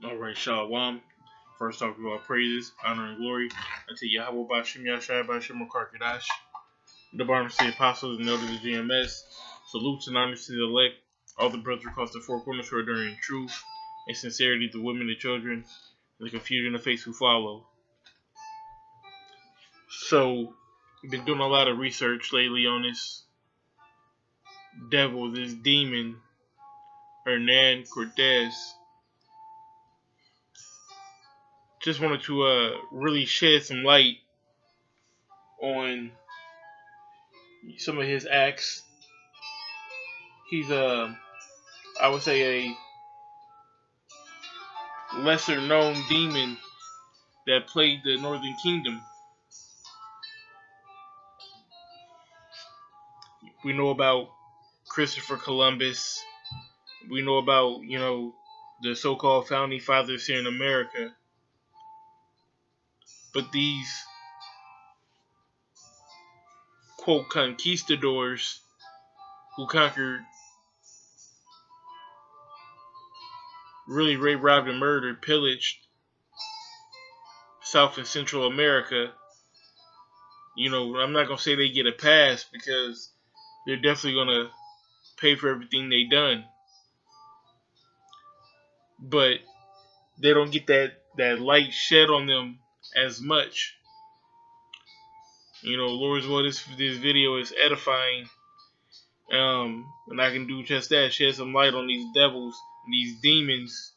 Alright, Shalom. First off, we all praises, honor, and glory unto Yahweh Bashim Yashai Bashim Karkadash, the Barnabas the Apostles and elders of GMS. Salutes and honors to the elect, all the brothers across the four corners who are enduring truth and sincerity, the women, the children, and the confusion of faith who follow. So, I've been doing a lot of research lately on this devil, this demon, Hernan Cortes. Just wanted to really shed some light on some of his acts. He's I would say a lesser known demon that plagued the Northern Kingdom. We know about Christopher Columbus. We know about, the so-called founding fathers here in America. But these, quote, conquistadors who conquered, really raped, robbed, and murdered, pillaged South and Central America, I'm not going to say they get a pass because they're definitely going to pay for everything they done. But they don't get that light shed on them as much. Lord's will, this video is edifying. And I can do just that, shed some light on these devils, these demons,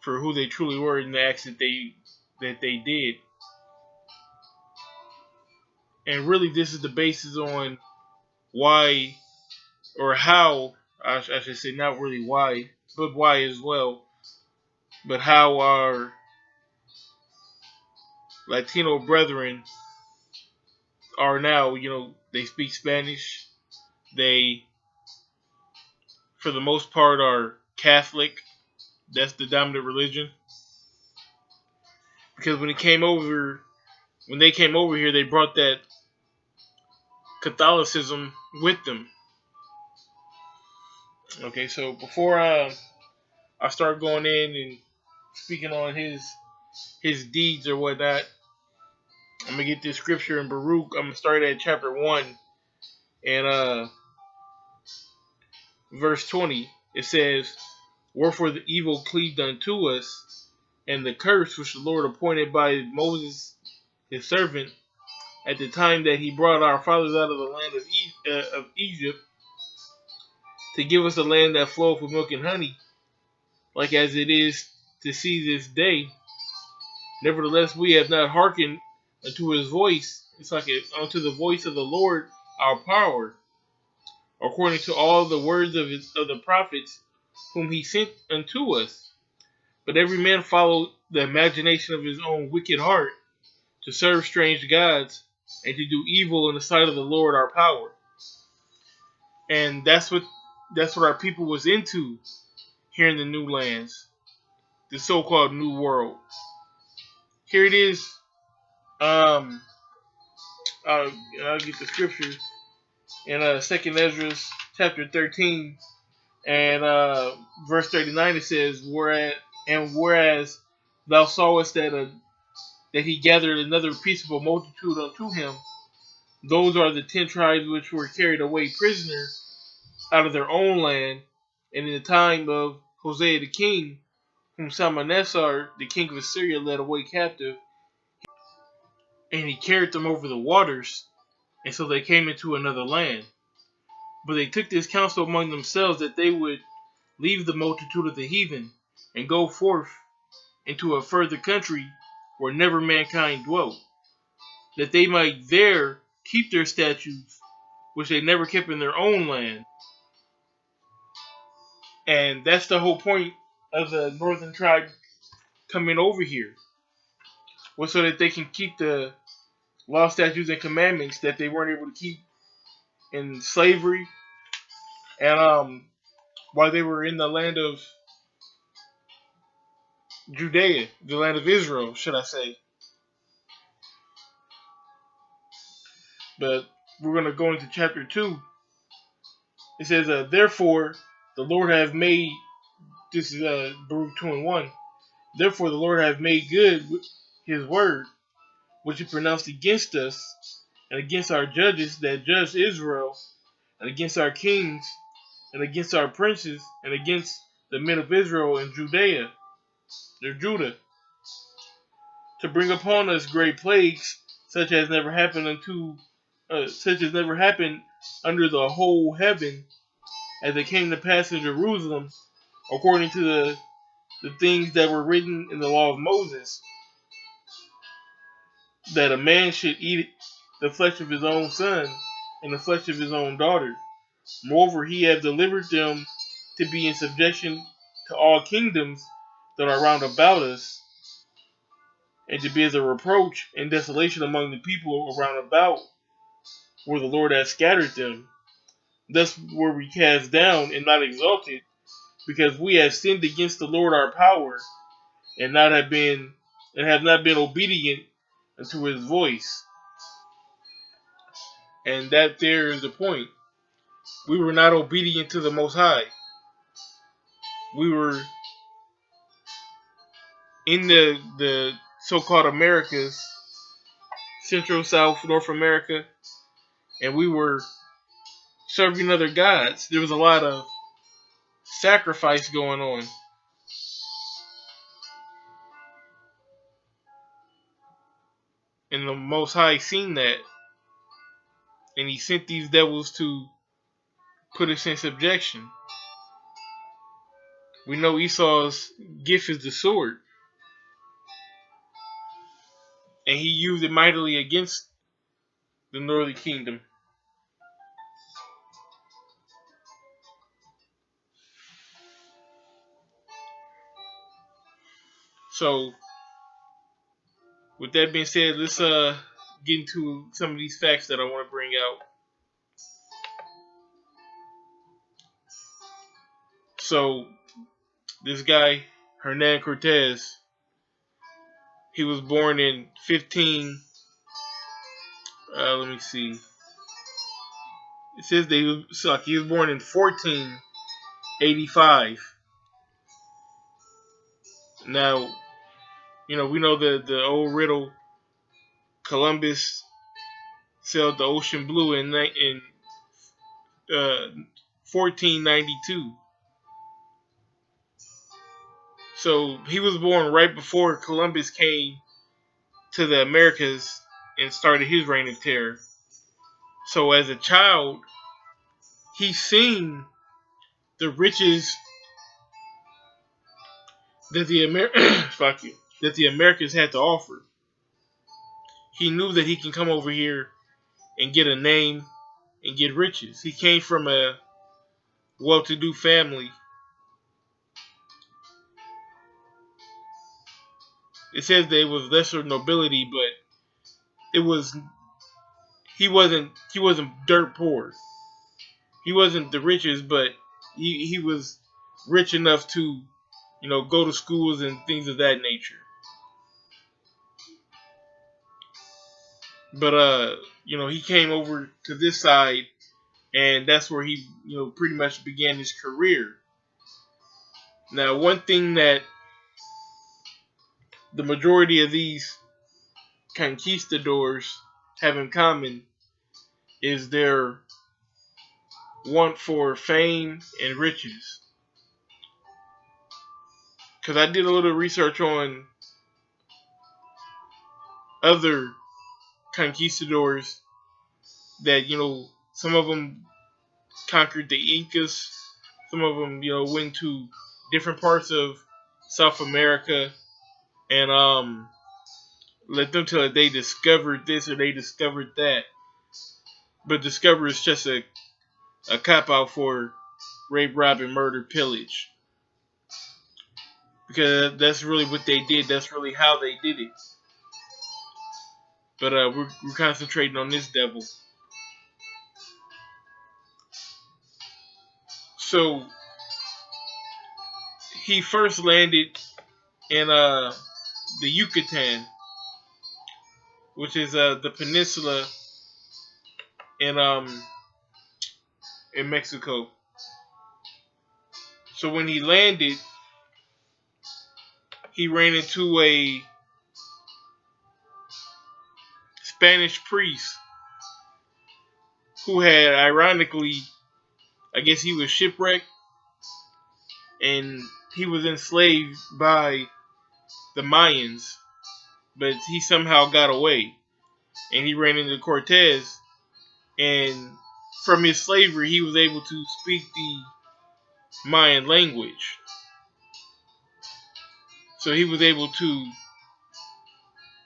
for who they truly were in the acts that they did. And really, this is the basis on why, or how, I should say, not really why, but why as well, but how our Latino brethren are now, they speak Spanish. They, for the most part, are Catholic. That's the dominant religion. Because when they came over here, they brought that Catholicism with them. Okay, so before I start going in and speaking on his deeds or whatnot, I'm gonna get this scripture in Baruch. I'm gonna start at chapter 1 and verse 20. It says, "Wherefore the evil cleaved unto us, and the curse which the Lord appointed by Moses his servant at the time that he brought our fathers out of the land of Egypt, to give us a land that floweth with milk and honey, like as it is to see this day. Nevertheless, we have not hearkened unto his voice." It's like unto the voice of the Lord our power, according to all the words of the prophets whom he sent unto us. But every man followed the imagination of his own wicked heart, to serve strange gods, and to do evil in the sight of the Lord our power. And that's what our people was into here in the new lands, the so-called new world. Here it is. I'll get the scriptures in 2nd Ezra chapter 13 and verse 39. It says, whereas thou sawest that he gathered another peaceable multitude unto him, those are the 10 tribes which were carried away prisoners out of their own land, and in the time of Hosea the king, whom Salmanessar the king of Assyria led away captive, and he carried them over the waters, and so they came into another land. But they took this counsel among themselves, that they would leave the multitude of the heathen, and go forth into a further country where never mankind dwelt, that they might there keep their statutes, which they never kept in their own land. And that's the whole point of the northern tribe coming over here, was so that they can keep the law, statutes, and commandments that they weren't able to keep in slavery, and while they were in the land of Judea, the land of Israel, should I say. But we're going to go into chapter 2. It says, therefore, the Lord hath made, this is Baruch 2 and 1, Therefore the Lord hath made good his word, which he pronounced against us, and against our judges that judged Israel, and against our kings, and against our princes, and against the men of Israel and Judah, to bring upon us great plagues, such as never happened under the whole heaven, as it came to pass in Jerusalem, according to the things that were written in the law of Moses, that a man should eat the flesh of his own son, and the flesh of his own daughter. Moreover, he hath delivered them to be in subjection to all kingdoms that are round about us, and to be as a reproach and desolation among the people around about, where the Lord hath scattered them. Thus were we cast down and not exalted, because we have sinned against the Lord our power, and have not been obedient unto his voice. And that there is the point. We were not obedient to the Most High. We were in the so-called Americas, Central, South, North America, and we were serving other gods. There was a lot of sacrifice going on. And the Most High seen that, and he sent these devils to put us in subjection. We know Esau's gift is the sword, and he used it mightily against the northern kingdom. So, with that being said, let's get into some of these facts that I want to bring out. So, this guy, Hernan Cortes, he was born in 15. Let me see. It says that he was born in 1485. Now, we know the old riddle. Columbus sailed the ocean blue in 1492. So he was born right before Columbus came to the Americas and started his reign of terror. So as a child, he seen the riches that that the Americans had to offer. He knew that he can come over here and get a name and get riches. He came from a well-to-do family. It says that it was lesser nobility, but he wasn't dirt poor. He wasn't the richest, but he was rich enough to go to schools and things of that nature. But he came over to this side, and that's where he pretty much began his career. Now, one thing that the majority of these conquistadors have in common is their want for fame and riches. Because I did a little research on other conquistadors that some of them conquered the Incas, some of them went to different parts of South America, and let them tell it they discovered this or they discovered that. But discover is just a cop out for rape, rob, and murder, pillage. Because that's really what they did. That's really how they did it. But we're concentrating on this devil. So he first landed in the Yucatan, which is the peninsula in Mexico. So when he landed, he ran into a Spanish priest who had, ironically, I guess he was shipwrecked and he was enslaved by the Mayans, but he somehow got away. And he ran into Cortes, and from his slavery, he was able to speak the Mayan language. So he was able to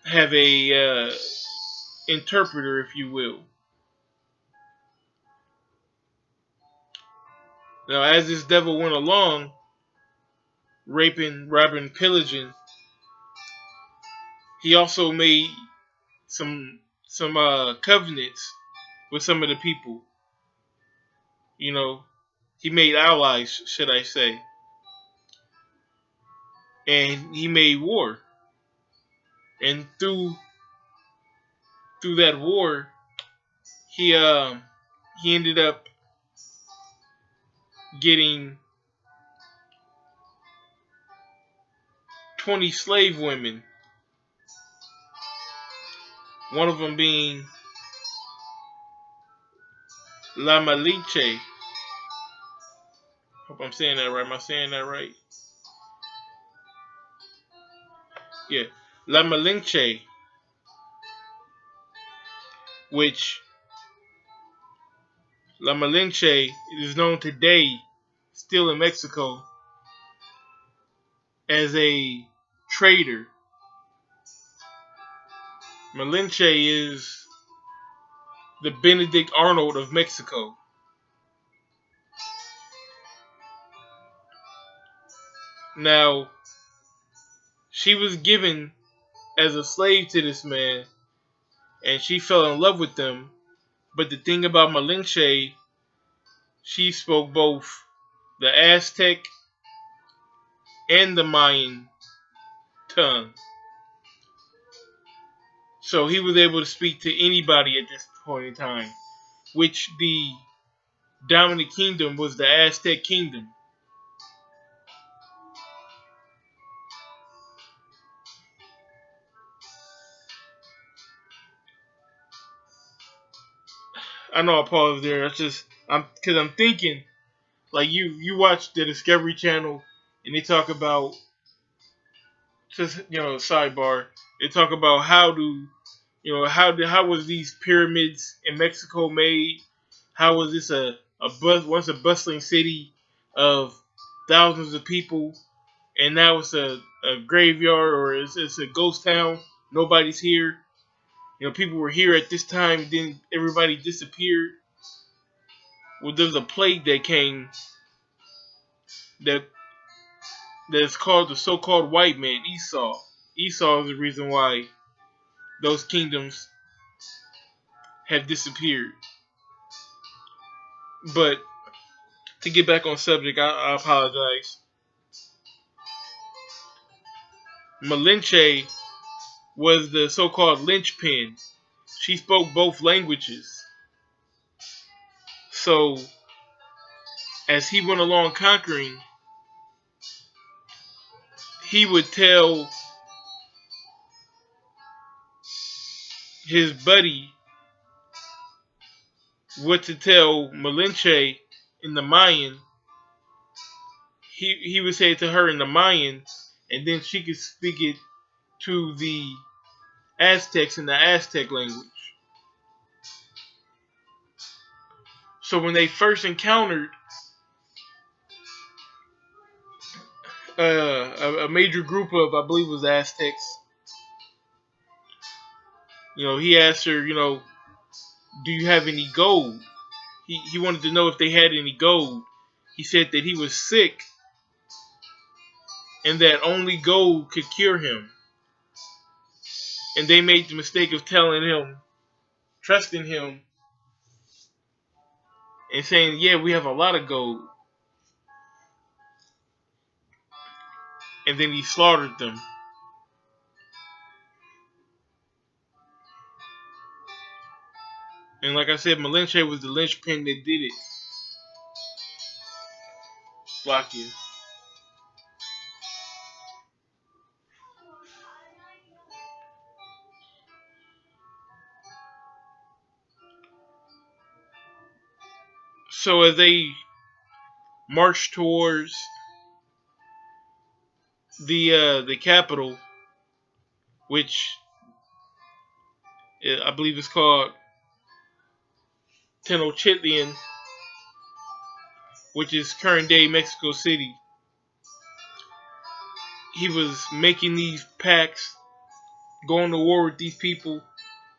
have a interpreter, if you will. Now, as this devil went along, raping, robbing, pillaging, he also made some covenants with some of the people. You know, he made allies, should I say, and he made war. And through that war, he ended up getting 20 slave women. One of them being La Malinche. Hope I'm saying that right. Am I saying that right? Yeah. La Malinche, which La Malinche is known today, still in Mexico, as a trader. Malinche is the Benedict Arnold of Mexico. Now, she was given as a slave to this man, and she fell in love with him. But the thing about Malinche, she spoke both the Aztec and the Mayan tongue. So he was able to speak to anybody at this point in time, which the dominant kingdom was the Aztec kingdom. I know I paused there. That's just because I'm thinking, like you watch the Discovery Channel and they talk about, just sidebar. They talk about how was these pyramids in Mexico made? How was this once a bustling city of thousands of people, and now it's a graveyard, or it's a ghost town. Nobody's here. People were here at this time, then everybody disappeared. Well, there's a plague that came that's called the so-called white man, Esau. Esau is the reason why those kingdoms have disappeared. But to get back on subject, I apologize. Malinche was the so-called linchpin. She spoke both languages. So, as he went along conquering, he would tell his buddy what to tell Malinche in the Mayan. He would say it to her in the Mayan, and then she could speak it to the Aztecs in the Aztec language. So when they first encountered a major group of, I believe it was Aztecs, he asked her, do you have any gold? He wanted to know if they had any gold. He said that he was sick and that only gold could cure him. And they made the mistake of telling him, trusting him, and saying, yeah, we have a lot of gold. And then he slaughtered them. And like I said, Malinche was the linchpin that did it. Block you. So as they marched towards the capital, which I believe is called Tenochtitlan, which is current day Mexico City, he was making these pacts, going to war with these people.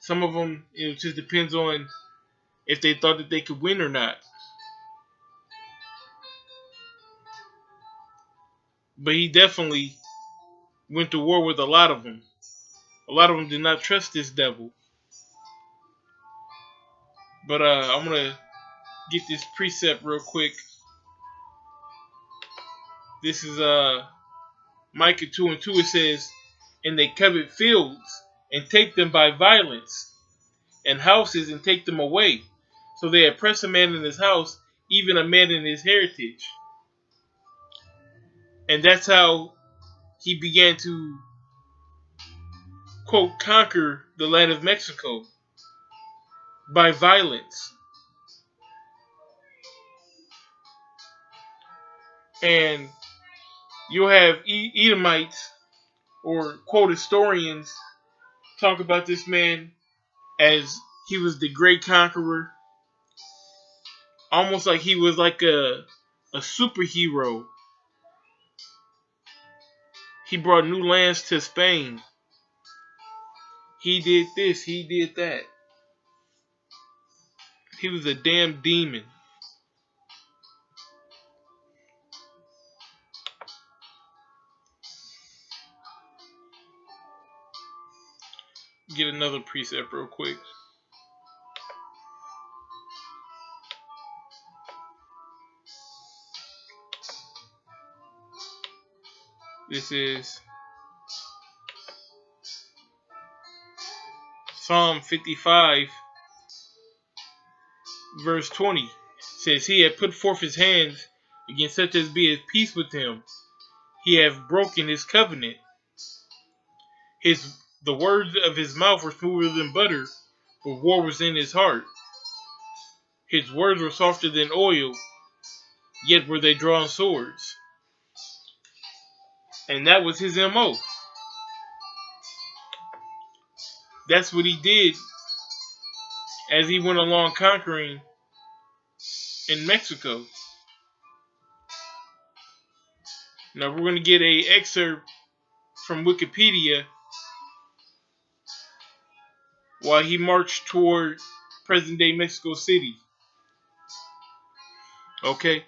Some of them, it just depends on if they thought that they could win or not. But he definitely went to war with a lot of them. A lot of them did not trust this devil. But I'm going to get this precept real quick. This is Micah 2:2. It says, "And they covet fields and take them by violence, and houses and take them away. So they oppress a man in his house, even a man in his heritage." And that's how he began to, quote, conquer the land of Mexico, by violence. And you'll have Edomites or, quote, historians talk about this man as he was the great conqueror, almost like he was like a superhero. He brought new lands to Spain. He did this, he did that. He was a damn demon. Get another precept real quick. This is Psalm 55, verse 20. It says, "He had put forth his hands against such as be at peace with him. He hath broken his covenant. The words of his mouth were smoother than butter, but war was in his heart. His words were softer than oil, yet were they drawn swords." And that was his MO. That's what he did as he went along conquering in Mexico. Now we're going to get an excerpt from Wikipedia while he marched toward present-day Mexico City. Okay?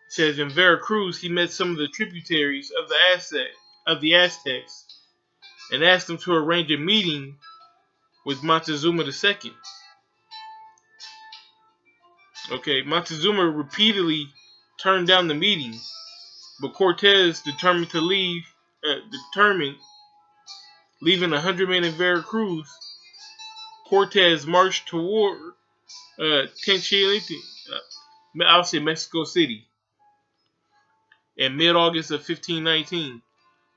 It says, in Veracruz, he met some of the tributaries of the Aztecs and asked them to arrange a meeting with Montezuma II. Okay, Montezuma repeatedly turned down the meeting, but Cortes, leaving 100 men in Veracruz, Cortes marched toward Mexico City in mid-August of 1519,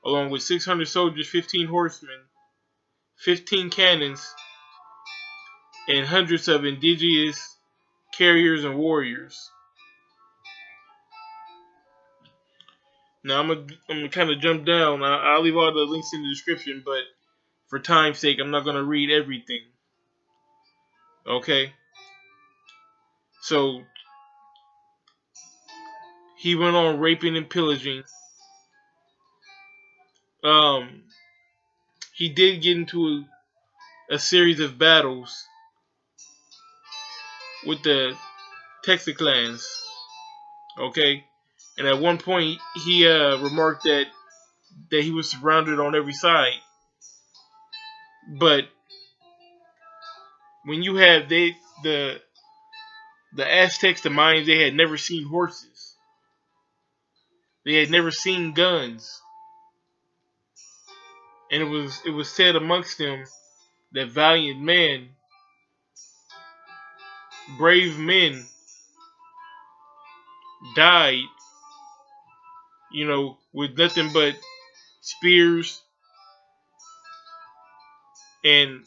along with 600 soldiers, 15 horsemen, 15 cannons, and hundreds of indigenous carriers and warriors. Now I'm gonna kind of jump down. I'll leave all the links in the description, but for time's sake, I'm not gonna read everything. Okay. So he went on raping and pillaging. He did get into a series of battles with the Texiclans. Okay. And at one point, he remarked that he was surrounded on every side. But when you have the Aztecs, the Mayans, they had never seen horses. They had never seen guns. And it was said amongst them that valiant men, brave men, died, with nothing but spears and,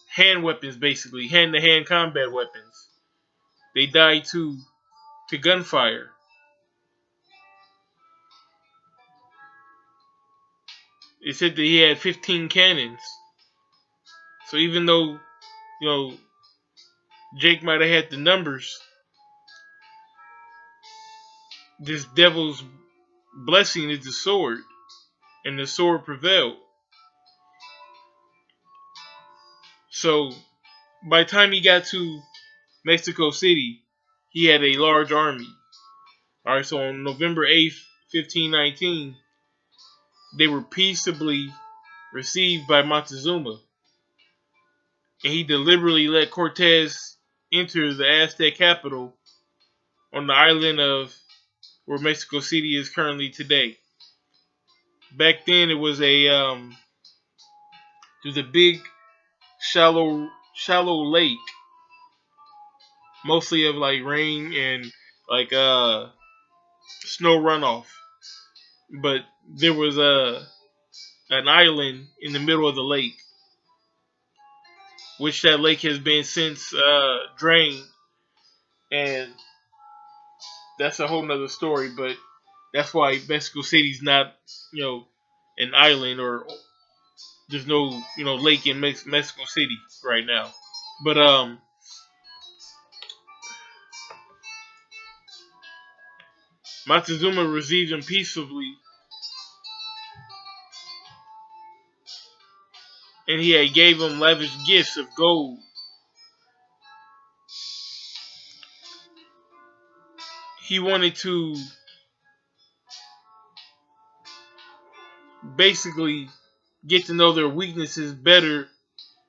hand weapons, basically, hand-to-hand combat weapons. They died to to gunfire. It said that he had 15 cannons. So even though, Jake might have had the numbers, this devil's blessing is the sword, and the sword prevailed. So by the time he got to Mexico City, he had a large army. Alright, so on November 8th, 1519, they were peaceably received by Montezuma, and he deliberately let Cortes enter the Aztec capital on the island of where Mexico City is currently today. Back then, it was there's a big shallow lake, mostly of like rain and like snow runoff. But there was an island in the middle of the lake, which that lake has been since drained, and that's a whole nother story. But that's why Mexico City's not, an island, or there's no, lake in Mexico City right now. But Montezuma received him peaceably, and he had gave him lavish gifts of gold. He wanted to basically get to know their weaknesses better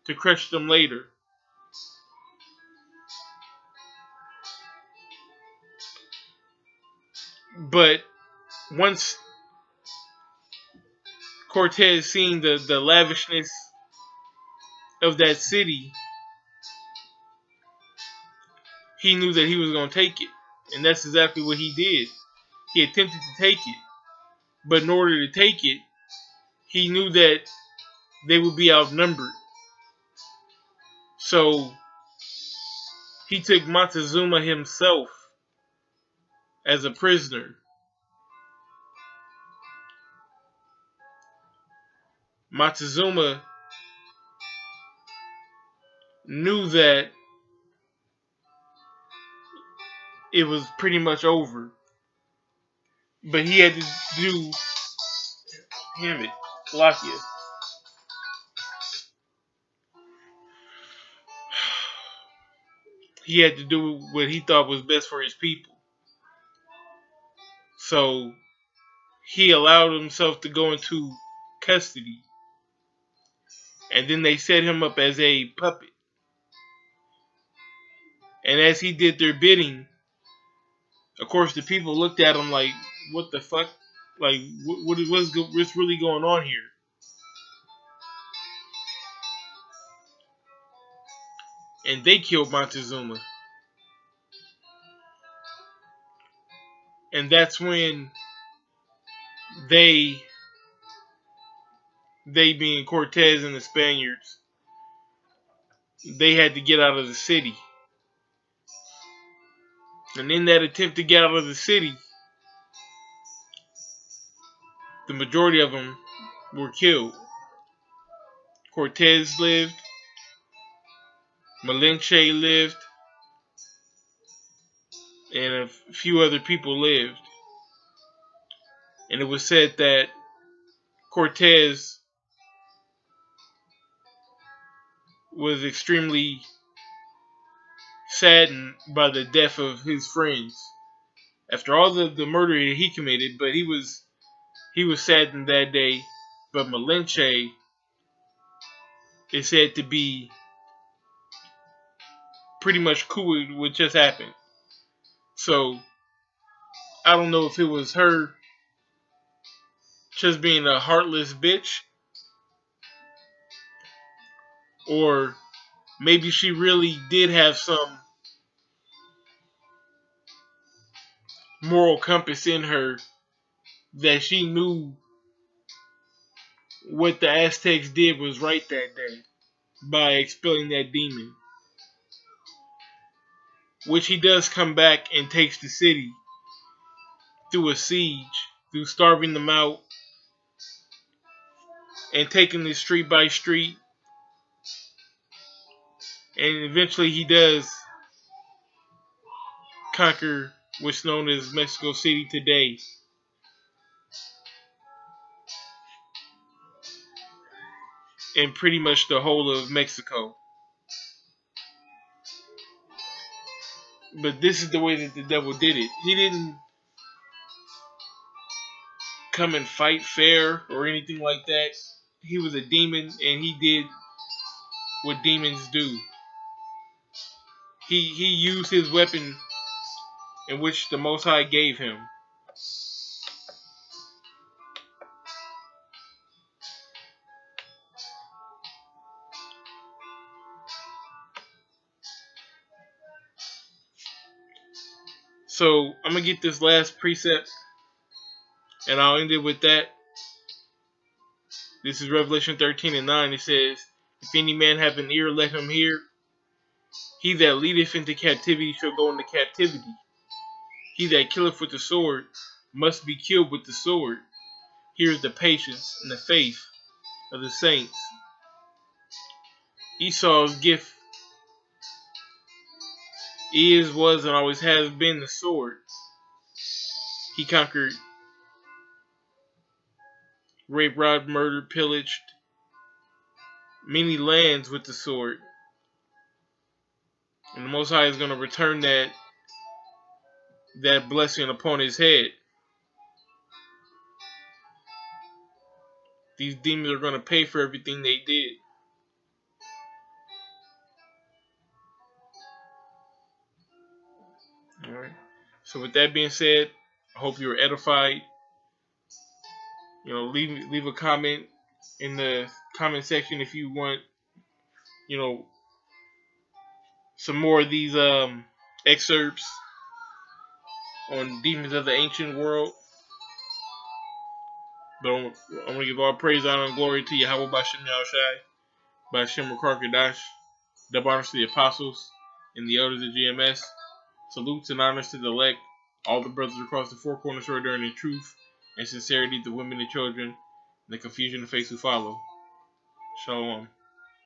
to crush them later. But once Cortes seen the lavishness of that city, he knew that he was going to take it. And that's exactly what he did. He attempted to take it. But in order to take it, he knew that they would be outnumbered. So he took Montezuma himself as a prisoner. Montezuma knew that it was pretty much over. But he had to do, damn it, Lakia. He had to do what he thought was best for his people. So he allowed himself to go into custody. And then they set him up as a puppet. And as he did their bidding, of course, the people looked at him like, what the fuck? Like, what's really going on here? And they killed Montezuma. And that's when they being Cortes and the Spaniards, they had to get out of the city. And in that attempt to get out of the city, the majority of them were killed. Cortes lived, Malinche lived, and a few other people lived. And it was said that Cortes was extremely saddened by the death of his friends. After all the murder he committed, but he was saddened that day. But Malinche is said to be pretty much cool with what just happened. So I don't know if it was her just being a heartless bitch, or maybe she really did have some moral compass in her, that she knew what the Aztecs did was right that day by expelling that demon. which he does come back and takes the city through a siege, through starving them out and taking it street by street. And eventually he does conquer what's known as Mexico City today. And pretty much the whole of Mexico. But this is the way that the devil did it. He didn't come and fight fair or anything like that. He was a demon and he did what demons do. He used his weapon in which the Most High gave him. So I'm going to get this last precept and I'll end it with that. This is Revelation 13:9. It says, if any man have an ear, let him hear. He that leadeth into captivity shall go into captivity. He that killeth with the sword must be killed with the sword. Here is the patience and the faith of the saints. Esau's gift is, was, and always has been the sword. He conquered, raped, robbed, murdered, pillaged many lands with the sword. And the Most High is going to return that blessing upon his head. These demons are going to pay for everything they did. Alright. So with that being said, I hope you were edified. Leave a comment in the comment section if you want, some more of these excerpts on demons of the ancient world. But I'm going to give all praise, honor, and glory to Yahweh Bashem Yahushai, Bashem Rakar double honors to the apostles and the elders of GMS. Salutes and honors to the elect, all the brothers across the four corners who are during in truth and sincerity, the women and children, and the confusion of faith who follow. Shalom.